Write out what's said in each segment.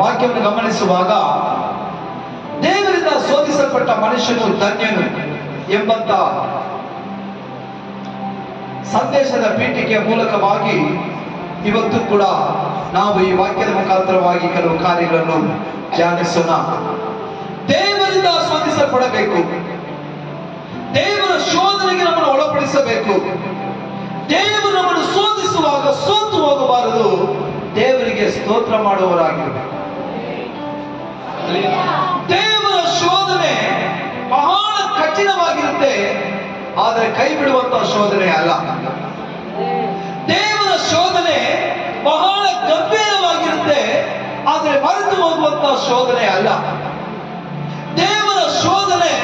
ವಾಕ್ಯವನ್ನು ಗಮನಿಸುವಾಗ ದೇವರಿಂದ ಶೋಧಿಸಲ್ಪಟ್ಟ ಮನುಷ್ಯನು ಧನ್ಯನು ಎಂಬಂತ ಸಂದೇಶದ ಪೀಠಿಕೆಯ ಮೂಲಕವಾಗಿ ಇವತ್ತು ಕೂಡ ನಾವು ಈ ವಾಕ್ಯದ ಮುಖಾಂತರವಾಗಿ ಕೆಲವು ಕಾರ್ಯಗಳನ್ನು ಧ್ಯಾನಿಸೋಣ. ದೇವರಿಂದ ಶೋಧಿಸಲ್ಪಡಬೇಕು, ದೇವರ ಶೋಧನೆಗೆ ನಮ್ಮನ್ನು ಒಳಪಡಿಸಬೇಕು. ದೇವರು ನಮ್ಮನ್ನು ಶೋಧಿಸುವಾಗ ಸೋತು ಹೋಗಬಾರದು, ದೇವರಿಗೆ ಸ್ತೋತ್ರ ಮಾಡುವವರಾಗಿರಬೇಕು. ದೇವರ ಶೋಧನೆ ಬಹಳ ಕಠಿಣವಾಗಿರುತ್ತೆ, ಆದರೆ ಕೈ ಬಿಡುವಂತಹ ಶೋಧನೆ ಅಲ್ಲ. ದೇವರ ಶೋಧನೆ ಬಹಳ ಗಂಭೀರವಾಗಿರುತ್ತೆ, ಆದರೆ ಮರೆತು ಹೋಗುವಂತಹ ಶೋಧನೆ ಅಲ್ಲ. ದೇವರ ಶೋಧನೆ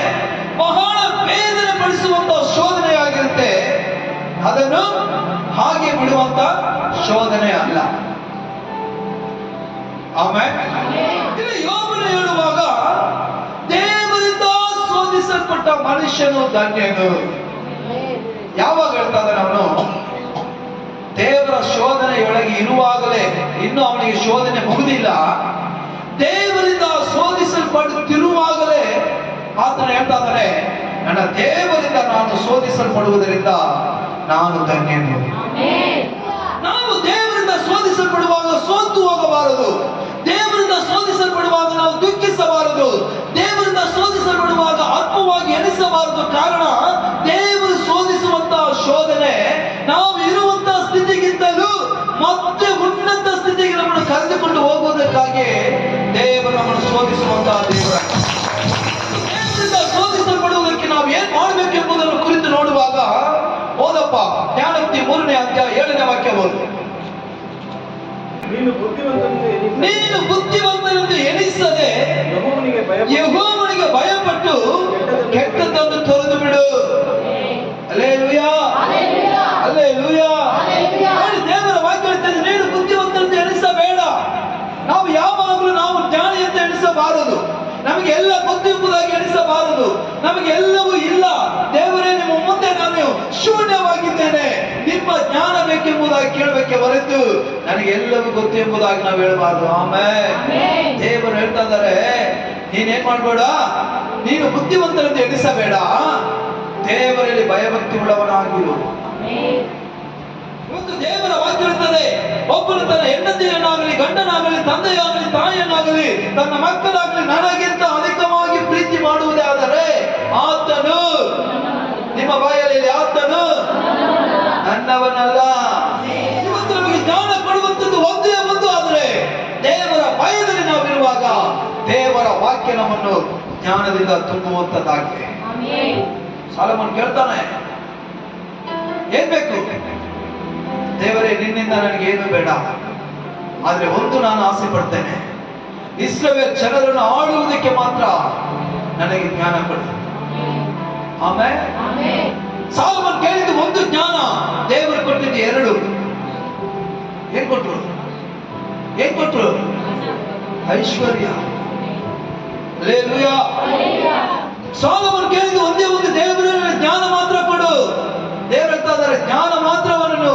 ಬಹಳ ವೇದನೆ ಪಡಿಸುವಂತಹ ಶೋಧನೆ ಆಗಿರುತ್ತೆ, ಅದನ್ನು ಹಾಗೆ ಬಿಡುವಂತ ಶೋಧನೆ ಅಲ್ಲ. ಆಮೇಲೆ ಇಲ್ಲಿ ಯೋಬನು ಹೇಳುವಾಗ ದೇವರಿಂದ ಶೋಧಿಸಲ್ಪಟ್ಟ ಮನುಷ್ಯನು ಧನ್ಯನು. ಯಾವಾಗ ಹೇಳ್ತಾ ಇದ್ದಾನೆ ಅವನು? ದೇವರ ಶೋಧನೆಯೊಳಗೆ ಇರುವಾಗಲೇ, ಇನ್ನು ಅವನಿಗೆ ಶೋಧನೆ ಮುಗಿದಿಲ್ಲ, ದೇವರಿಂದ ಶೋಧಿಸಲ್ಪಡುತ್ತಿರುವಾಗಲೇ ಆತನ ಹೇಳ್ತಾ ಇದ್ದಾನೆ, ನನ್ನ ದೇವರಿಂದ ನಾನು ಶೋಧಿಸಲ್ಪಡುವುದರಿಂದ ನಾನು ಧನ್ಯನು. ನಾವು ದೇವರಿಂದ ಶೋಧಿಸಲ್ಪಡುವಾಗ ಸೋತು ಹೋಗಬಾರದು, ದೇವರಿಂದ ಶೋಧಿಸಲ್ಪಡುವಾಗ ನಾವು ದುಃಖಿಸಬಾರದು, ದೇವರಿಂದ ಶೋಧಿಸಲ್ಪಡುವಾಗ ಅಲ್ಪವಾಗಿ ಎಣಿಸಬಾರದು. ಕಾರಣ, ದೇವರು ಶೋಧಿಸುವಂತಹ ಶೋಧನೆ ನಾವು ಇರುವಂತಹ ಸ್ಥಿತಿಗಿಂತಲೂ ಮತ್ತೆ ಉನ್ನತ ಸ್ಥಿತಿಗೆ ನಮ್ಮನ್ನು ಕರೆದುಕೊಂಡು ಹೋಗುವುದಕ್ಕಾಗಿ ದೇವರು ನಮ್ಮನ್ನು ಶೋಧಿಸುವಂತಹ ದೇವರ. ದೇವರಿಂದ ಶೋಧಿಸಲ್ಪಡುವುದಕ್ಕೆ ನಾವು ಏನ್ ಮಾಡಬೇಕೆಂಬುದನ್ನು ಕುರಿತು ನೋಡುವಾಗ ಓದಪ್ಪ, ಜ್ಞಾನೋಕ್ತಿ 3ನೇ ಅಧ್ಯಾಯ 7ನೇ ವಾಕ್ಯ ಓದು. ನೀನು ಬುದ್ಧಿವಂತನೆಂದು ಎಣಿಸದೆ ಯೆಹೋವನಿಗೆ ಭಯಪಟ್ಟು ಕೆಟ್ಟದ್ದನ್ನು ತೊರೆದು ಬಿಡು. Hallelujah, hallelujah. ದೇವರ ವಾಕ್ಯ ಹೇಳ್ತದೆ, ನೀನು ಬುದ್ಧಿವಂತನೆಂದು ಎಣಿಸಬೇಡ. ನಾವು ಯಾವಾಗಲೂ ನಾವು ಜ್ಞಾನಿ ಅಂತ ಎಣಿಸಬಾರದು, ನಮಗೆ ಎಲ್ಲ ಗೊತ್ತು ಎಂಬುದಾಗಿ ಎಣಿಸಬಾರದು. ನಮಗೆ ಎಲ್ಲವೂ ಇಲ್ಲ, ದೇವರೇ ನಿಮ್ಮ ಮುಂದೆ ನಾನು ಶೂನ್ಯವಾಗಿದ್ದೇನೆ, ನಿಮ್ಮ ಜ್ಞಾನ ಬೇಕೆಂಬುದಾಗಿ ಕೇಳಬೇಕೆ ಹೊರತು ನನಗೆ ಎಲ್ಲವೂ ಗೊತ್ತು ಎಂಬುದಾಗಿ ನಾವು ಹೇಳಬಾರದು. ಆಮೇಲೆ ದೇವರು ಹೇಳ್ತಾ ಇದ್ದಾರೆ, ನೀನೇನ್ ಮಾಡ್ಬೇಡ, ನೀನು ಬುದ್ಧಿವಂತನೆಂದು ಎಣಿಸಬೇಡ, ದೇವರಲ್ಲಿ ಭಯಭಕ್ತಿ ಉಳ್ಳವನಾಗಿರು. ಇವತ್ತು ದೇವರ ವಾಕ್ಯ ಇರ್ತದೆ, ಒಬ್ಬನು ತನ್ನ ಹೆಂಡತಿಯನ್ನಾಗಲಿ, ಗಂಡನಾಗಲಿ, ತಂದೆಯಾಗಲಿ, ತಾಯಿಯನ್ನಾಗಲಿ, ತನ್ನ ಮಕ್ಕಳಾಗಲಿ ನನಗಿಂತ ಅಧಿಕವಾಗಿ ಪ್ರೀತಿ ಮಾಡುವುದೇ ಆದರೆ ಆತನು, ನಿಮ್ಮ ಬಾಯಲ್ಲಿ ಆತನು ನನ್ನವನಲ್ಲ. ಇವತ್ತು ನಮಗೆ ಜ್ಞಾನ ಕೊಡುವಂಥದ್ದು ಒಂದೇ ಒಂದು, ಆದರೆ ದೇವರ ಭಯದಲ್ಲಿ ನಾವಿರುವಾಗ ದೇವರ ವಾಕ್ಯ ನಮ್ಮನ್ನು ಜ್ಞಾನದಿಂದ ತುಂಬುವಂಥದ್ದಾಗಿದೆ. ಸಾಲಮನ್ ಕೇಳ್ತಾನೆ, ಏನ್ ಬೇಕು? ದೇವರೇ, ನಿನ್ನಿಂದ ನನಗೆ ಏನು ಬೇಡ, ಆದ್ರೆ ಒಂದು ನಾನು ಆಸೆ ಪಡ್ತೇನೆ, ಇಸ್ರಾಯೇಲ್ ಜನರನ್ನು ಆಳುವುದಕ್ಕೆ ಮಾತ್ರ ನನಗೆ ಜ್ಞಾನ ಕೊಡು. ಆಮೇಲೆ ಸಾಲಮನ್ ಕೇಳಿದ್ದು ಒಂದು ಜ್ಞಾನ, ದೇವರು ಕೊಟ್ಟಿದ್ದು ಎರಡು. ಏನ್ ಕೊಟ್ರು? ಐಶ್ವರ್ಯ. ಹಲ್ಲೆಲೂಯಾ. ಸಾಲಮನ್ ಕೇಳಿದ್ದು ಒಂದೇ ಒಂದು, ದೇವರೇ ಜ್ಞಾನ ಮಾತ್ರ ಕೊಡು. ದೇವರು ಹೇಳ್ತಾ ಇದ್ದಾರೆ, ಜ್ಞಾನ ಮಾತ್ರವನ್ನು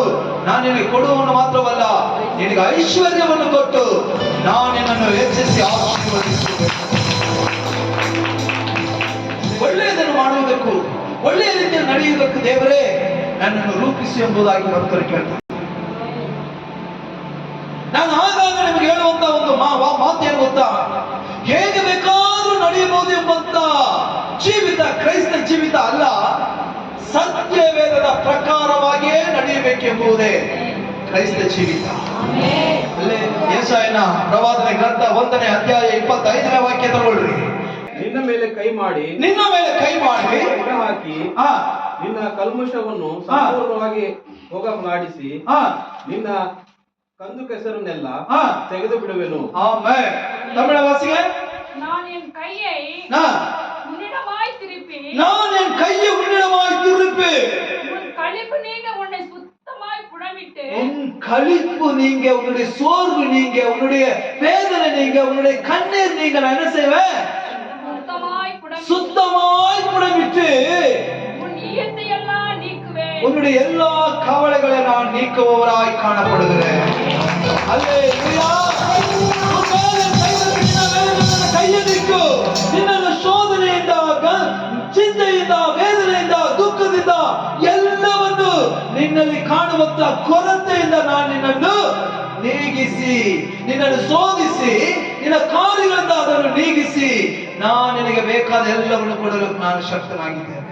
ನಾನು ನಿನಗೆ ಕೊಡುವವನು ಮಾತ್ರವಲ್ಲ, ನಿನಗೆ ಐಶ್ವರ್ಯವನ್ನು ಕೊಟ್ಟು ನಾನು ನಿನ್ನನ್ನು ಹೆಚ್ಚಿಸಿ ಆಶೀರ್ವದಿಸುತ್ತೇನೆ. ಒಳ್ಳೆಯದನ್ನು ಮಾಡುವುದಕ್ಕೂ ಒಳ್ಳೆಯ ರೀತಿಯಲ್ಲಿ ನಡೆಯುವುದಕ್ಕೂ ದೇವರೇ ನನ್ನನ್ನು ರೂಪಿಸಿ ಎಂಬುದಾಗಿ ಭಕ್ತರು ಕೇಳ್ತಾರೆ. ನಾನು ಆಗಾಗ ನಿಮಗೆ ಹೇಳುವಂತ ಒಂದು ಮಾತೇನು ಗೊತ್ತಾ? ಹೇಗೆ ಬೇಕಾದ್ರೂ ನಡೆಯಬಹುದು ಎಂಬಂತ ಜೀವಿತ ಕ್ರೈಸ್ತ ಜೀವಿತ ಅಲ್ಲ, ಸತ್ಯವೇದದ ಪ್ರಕಾರವಾಗಿಯೇ ನಡೆಯಬೇಕೆಂಬುದೇ ಕ್ರೈಸ್ತ ಜೀವಿತ. ಅಲ್ಲೇ ಯೆಶಾಯನ ಪ್ರವಾದನೆ ಗ್ರಂಥ 1ನೇ ಅಧ್ಯಾಯ 25ನೇ ವಾಕ್ಯ ತಗೊಳ್ರಿ. ನಿನ್ನ ಮೇಲೆ ಕೈ ಮಾಡಿ ಹಾಕಿ ನಿನ್ನ ಕಲ್ಮಶವನ್ನು ಸಂಪೂರ್ಣವಾಗಿ ಹೋಗ ಮಾಡಿಸಿ ನಿನ್ನ ಕಂದು ಕೆಸರನ್ನೆಲ್ಲ ತೆಗೆದು ಬಿಡುವೆನು. ತಮಿಳ ವಾಸಿಗೆ, நான் என் கையை உன்னிடமாய் திருப்பி உன் களிப்பு நீங்க உன்னை சுத்தமாய் புடமிட்டு களிப்பு நீங்க, உன்னுடைய சோர்வு நீங்க, உன்னுடைய வேதனை நீங்க, உன்னுடைய கண்ணீர் நீங்க. நான் என்ன செய்வேன்? சுத்தமாய் புடமிட்டு உன்னுடைய எல்லா கவலைகளை நான் நீக்குபவராய் காணப்படுகிறேன். அல்லேலூயா. ಕೈಯದಿಟ್ಟು ನಿನ್ನನ್ನು ಶೋಧನೆಯಿಂದ, ಚಿಂತೆಯಿಂದ, ವೇದನೆಯಿಂದ, ದುಃಖದಿಂದ, ಎಲ್ಲವನ್ನು ನಿನ್ನಲ್ಲಿ ಕಾಣುವಂತ ಕೊರತೆಯಿಂದ ನಾನು ನಿನ್ನನ್ನು ನೀಗಿಸಿ, ನಿನ್ನನ್ನು ಶೋಧಿಸಿ, ನಿನ್ನ ಕಾರ್ಯಗಳಿಂದ ಅದನ್ನು ನೀಗಿಸಿ ನಾನು ನಿನಗೆ ಬೇಕಾದ ಎಲ್ಲವನ್ನು ಕೊಡಲು ನಾನು ಶಕ್ತನಾಗಿದ್ದೇನೆ.